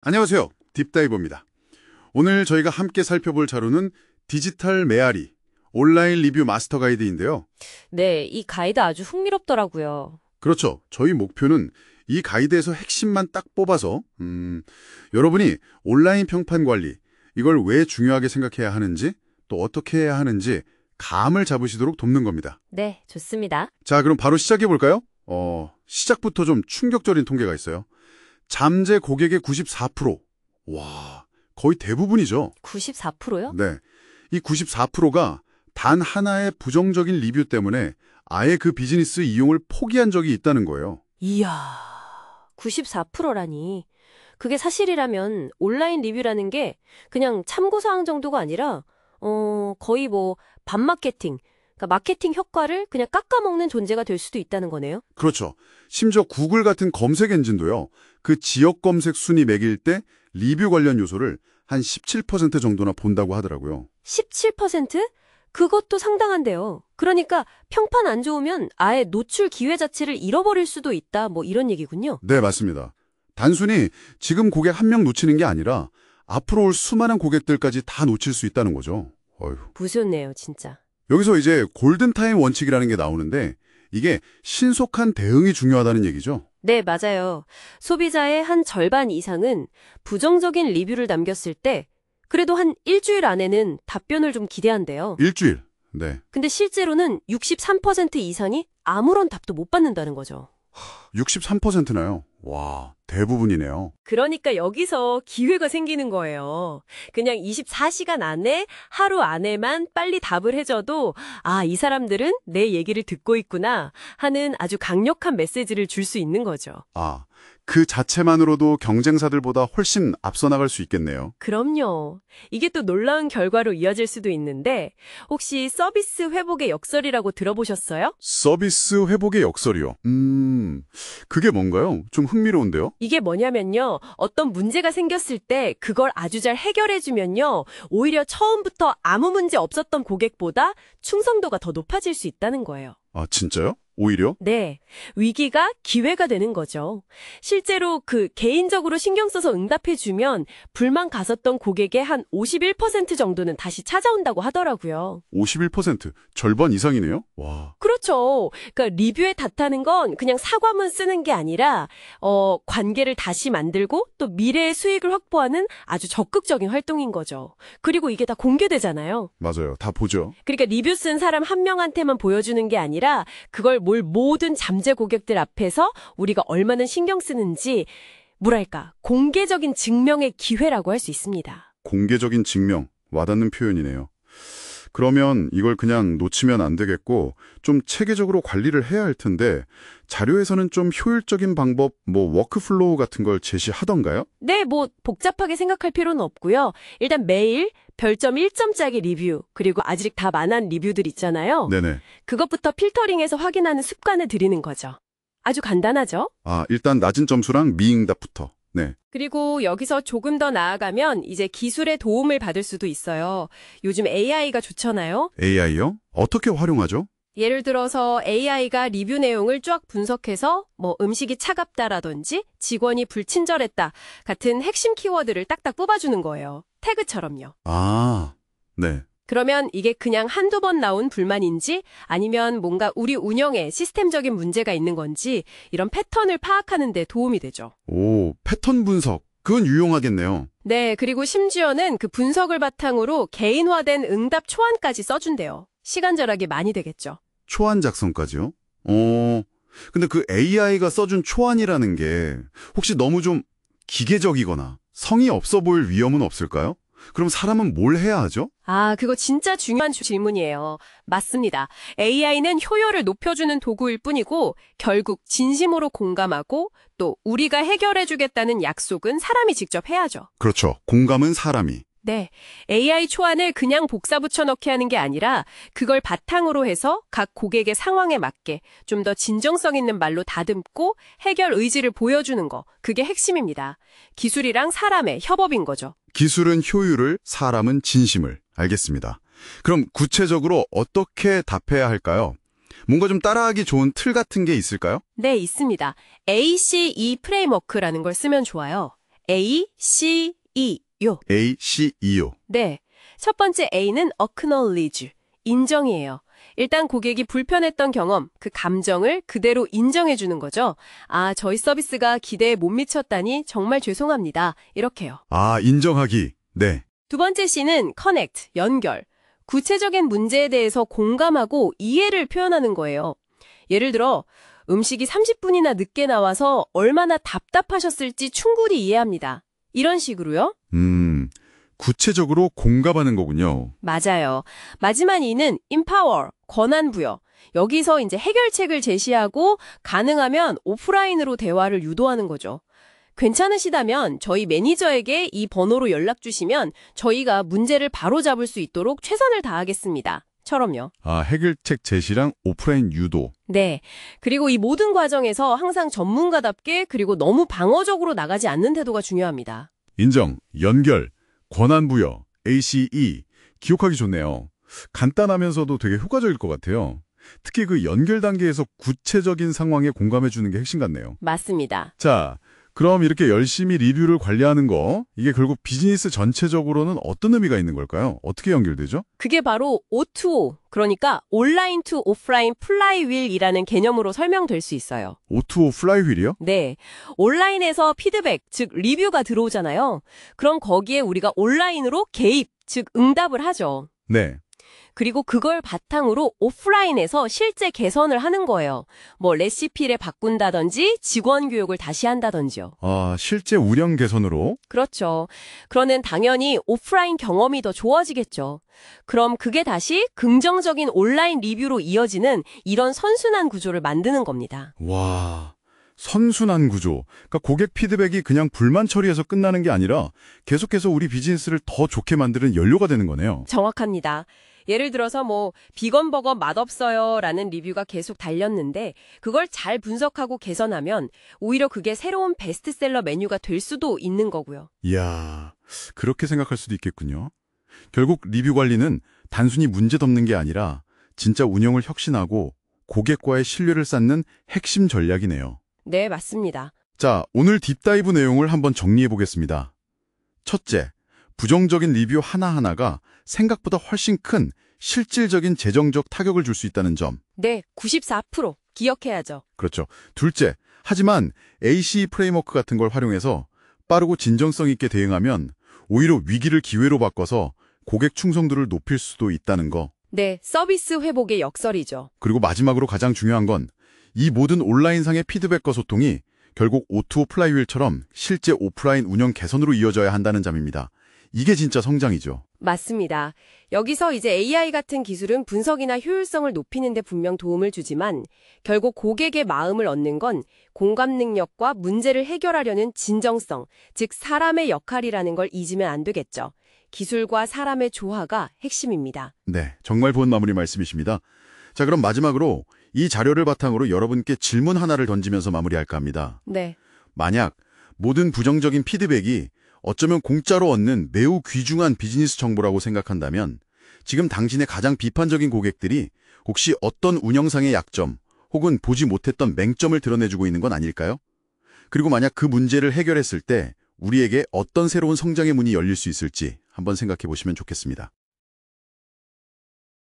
안녕하세요. 딥다이버입니다. 오늘 저희가 함께 살펴볼 자료는 디지털 메아리, 온라인 리뷰 마스터 가이드인데요. 네, 이 가이드 아주 흥미롭더라고요. 그렇죠. 저희 목표는 이 가이드에서 핵심만 딱 뽑아서 여러분이 온라인 평판 관리, 이걸 왜 중요하게 생각해야 하는지, 또 어떻게 해야 하는지 감을 잡으시도록 돕는 겁니다. 네, 좋습니다. 자, 그럼 바로 시작해 볼까요? 시작부터 좀 충격적인 통계가 있어요. 잠재 고객의 94%. 와, 거의 대부분이죠. 94%요? 네. 이 94%가 단 하나의 부정적인 리뷰 때문에 아예 그 비즈니스 이용을 포기한 적이 있다는 거예요. 이야, 94%라니. 그게 사실이라면 온라인 리뷰라는 게 그냥 참고사항 정도가 아니라 거의 뭐 반마케팅, 그러니까 마케팅 효과를 그냥 깎아먹는 존재가 될 수도 있다는 거네요. 그렇죠. 심지어 구글 같은 검색 엔진도요. 그 지역 검색 순위 매길 때 리뷰 관련 요소를 한 17% 정도나 본다고 하더라고요. 17%? 그것도 상당한데요. 그러니까 평판 안 좋으면 아예 노출 기회 자체를 잃어버릴 수도 있다, 뭐 이런 얘기군요. 네, 맞습니다. 단순히 지금 고객 한 명 놓치는 게 아니라 앞으로 올 수많은 고객들까지 다 놓칠 수 있다는 거죠. 어휴. 무섭네요, 진짜. 여기서 이제 골든타임 원칙이라는 게 나오는데 이게 신속한 대응이 중요하다는 얘기죠. 네, 맞아요. 소비자의 한 절반 이상은 부정적인 리뷰를 남겼을 때 그래도 한 일주일 안에는 답변을 좀 기대한대요. 일주일. 네. 근데 실제로는 63% 이상이 아무런 답도 못 받는다는 거죠. 63%나요. 와, 대부분이네요. 그러니까 여기서 기회가 생기는 거예요. 그냥 24시간 안에, 하루 안에만 빨리 답을 해줘도 아, 이 사람들은 내 얘기를 듣고 있구나 하는 아주 강력한 메시지를 줄 수 있는 거죠. 아, 그 자체만으로도 경쟁사들보다 훨씬 앞서 나갈 수 있겠네요. 그럼요. 이게 또 놀라운 결과로 이어질 수도 있는데 혹시 서비스 회복의 역설이라고 들어보셨어요? 서비스 회복의 역설이요. 그게 뭔가요? 좀 흥미로운데요? 이게 뭐냐면요. 어떤 문제가 생겼을 때 그걸 아주 잘 해결해주면요. 오히려 처음부터 아무 문제 없었던 고객보다 충성도가 더 높아질 수 있다는 거예요. 아, 진짜요? 오히려? 네. 위기가 기회가 되는 거죠. 실제로 개인적으로 신경 써서 응답해주면 불만 갔었던 고객의 한 51% 정도는 다시 찾아온다고 하더라고요. 51%, 절반 이상이네요? 와. 그렇죠. 그러니까 리뷰에 탓하는 건 그냥 사과문 쓰는 게 아니라 관계를 다시 만들고 또 미래의 수익을 확보하는 아주 적극적인 활동인 거죠. 그리고 이게 다 공개되잖아요. 맞아요. 다 보죠. 그러니까 리뷰 쓴 사람 한 명한테만 보여주는 게 아니라 그걸 모든 잠재 고객들 앞에서 우리가 얼마나 신경 쓰는지 뭐랄까 공개적인 증명의 기회라고 할 수 있습니다. 공개적인 증명, 와닿는 표현이네요. 그러면 이걸 그냥 놓치면 안 되겠고 좀 체계적으로 관리를 해야 할 텐데 자료에서는 좀 효율적인 방법, 워크플로우 같은 걸 제시하던가요? 네, 복잡하게 생각할 필요는 없고요. 일단 매일 별점 1점짜리 리뷰, 그리고 아직 답 안 한 리뷰들 있잖아요. 네네. 그것부터 필터링해서 확인하는 습관을 들이는 거죠. 아주 간단하죠? 아, 일단 낮은 점수랑 미응답부터. 네. 그리고 여기서 조금 더 나아가면 이제 기술의 도움을 받을 수도 있어요. 요즘 AI가 좋잖아요. AI요? 어떻게 활용하죠? 예를 들어서 AI가 리뷰 내용을 쫙 분석해서 음식이 차갑다라든지 직원이 불친절했다 같은 핵심 키워드를 딱딱 뽑아주는 거예요. 태그처럼요. 아, 네. 그러면 이게 그냥 한두 번 나온 불만인지 아니면 뭔가 우리 운영에 시스템적인 문제가 있는 건지 이런 패턴을 파악하는 데 도움이 되죠. 오, 패턴 분석. 그건 유용하겠네요. 네, 그리고 심지어는 그 분석을 바탕으로 개인화된 응답 초안까지 써준대요. 시간 절약이 많이 되겠죠. 초안 작성까지요? 근데 그 AI가 써준 초안이라는 게 혹시 너무 좀 기계적이거나 성의 없어 보일 위험은 없을까요? 그럼 사람은 뭘 해야 하죠? 아, 그거 진짜 중요한 질문이에요. 맞습니다. AI는 효율을 높여주는 도구일 뿐이고 결국 진심으로 공감하고 또 우리가 해결해주겠다는 약속은 사람이 직접 해야죠. 그렇죠. 공감은 사람이. 네, AI 초안을 그냥 복사 붙여넣기 하는 게 아니라 그걸 바탕으로 해서 각 고객의 상황에 맞게 좀 더 진정성 있는 말로 다듬고 해결 의지를 보여주는 거, 그게 핵심입니다. 기술이랑 사람의 협업인 거죠. 기술은 효율을, 사람은 진심을. 알겠습니다. 그럼 구체적으로 어떻게 답해야 할까요? 뭔가 좀 따라하기 좋은 틀 같은 게 있을까요? 네, 있습니다. ACE 프레임워크라는 걸 쓰면 좋아요. A, C, E, 요. A, C, E요. 네. 첫 번째 A는 acknowledge, 인정이에요. 일단 고객이 불편했던 경험, 그 감정을 그대로 인정해 주는 거죠. 아, 저희 서비스가 기대에 못 미쳤다니 정말 죄송합니다. 이렇게요. 아, 인정하기. 네. 두 번째 C는 connect, 연결. 구체적인 문제에 대해서 공감하고 이해를 표현하는 거예요. 예를 들어 음식이 30분이나 늦게 나와서 얼마나 답답하셨을지 충분히 이해합니다. 이런 식으로요. 구체적으로 공감하는 거군요. 맞아요. 마지막 E는 empower, 권한 부여. 여기서 이제 해결책을 제시하고 가능하면 오프라인으로 대화를 유도하는 거죠. 괜찮으시다면 저희 매니저에게 이 번호로 연락 주시면 저희가 문제를 바로잡을 수 있도록 최선을 다하겠습니다. 처럼요. 아, 해결책 제시랑 오프라인 유도. 네. 그리고 이 모든 과정에서 항상 전문가답게 그리고 너무 방어적으로 나가지 않는 태도가 중요합니다. 인정, 연결, 권한 부여, ACE. 기억하기 좋네요. 간단하면서도 되게 효과적일 것 같아요. 특히 그 연결 단계에서 구체적인 상황에 공감해 주는 게 핵심 같네요. 맞습니다. 자, 그럼 이렇게 열심히 리뷰를 관리하는 거, 이게 결국 비즈니스 전체적으로는 어떤 의미가 있는 걸까요? 어떻게 연결되죠? 그게 바로 O2O, 그러니까 온라인 투 오프라인 플라이휠이라는 개념으로 설명될 수 있어요. O2O 플라이휠이요? 네. 온라인에서 피드백, 즉 리뷰가 들어오잖아요. 그럼 거기에 우리가 온라인으로 개입, 즉 응답을 하죠. 네. 그리고 그걸 바탕으로 오프라인에서 실제 개선을 하는 거예요. 뭐 레시피를 바꾼다든지 직원 교육을 다시 한다든지요. 아, 실제 운영 개선으로? 그렇죠. 그러는 당연히 오프라인 경험이 더 좋아지겠죠. 그럼 그게 다시 긍정적인 온라인 리뷰로 이어지는 이런 선순환 구조를 만드는 겁니다. 와, 선순환 구조. 그러니까 고객 피드백이 그냥 불만 처리해서 끝나는 게 아니라 계속해서 우리 비즈니스를 더 좋게 만드는 연료가 되는 거네요. 정확합니다. 예를 들어서 뭐 비건 버거 맛없어요 라는 리뷰가 계속 달렸는데 그걸 잘 분석하고 개선하면 오히려 그게 새로운 베스트셀러 메뉴가 될 수도 있는 거고요. 이야, 그렇게 생각할 수도 있겠군요. 결국 리뷰 관리는 단순히 문제 덮는 게 아니라 진짜 운영을 혁신하고 고객과의 신뢰를 쌓는 핵심 전략이네요. 네, 맞습니다. 자, 오늘 딥다이브 내용을 한번 정리해 보겠습니다. 첫째, 부정적인 리뷰 하나하나가 생각보다 훨씬 큰 실질적인 재정적 타격을 줄 수 있다는 점. 네, 94% 기억해야죠. 그렇죠. 둘째, 하지만 ACE 프레임워크 같은 걸 활용해서 빠르고 진정성 있게 대응하면 오히려 위기를 기회로 바꿔서 고객 충성도를 높일 수도 있다는 거. 네, 서비스 회복의 역설이죠. 그리고 마지막으로 가장 중요한 건 이 모든 온라인상의 피드백과 소통이 결국 O2O 플라이휠처럼 실제 오프라인 운영 개선으로 이어져야 한다는 점입니다. 이게 진짜 성장이죠. 맞습니다. 여기서 이제 AI 같은 기술은 분석이나 효율성을 높이는 데 분명 도움을 주지만 결국 고객의 마음을 얻는 건 공감 능력과 문제를 해결하려는 진정성, 즉 사람의 역할이라는 걸 잊으면 안 되겠죠. 기술과 사람의 조화가 핵심입니다. 네, 정말 좋은 마무리 말씀이십니다. 자, 그럼 마지막으로 이 자료를 바탕으로 여러분께 질문 하나를 던지면서 마무리할까 합니다. 네. 만약 모든 부정적인 피드백이 어쩌면 공짜로 얻는 매우 귀중한 비즈니스 정보라고 생각한다면 지금 당신의 가장 비판적인 고객들이 혹시 어떤 운영상의 약점 혹은 보지 못했던 맹점을 드러내주고 있는 건 아닐까요? 그리고 만약 그 문제를 해결했을 때 우리에게 어떤 새로운 성장의 문이 열릴 수 있을지 한번 생각해 보시면 좋겠습니다.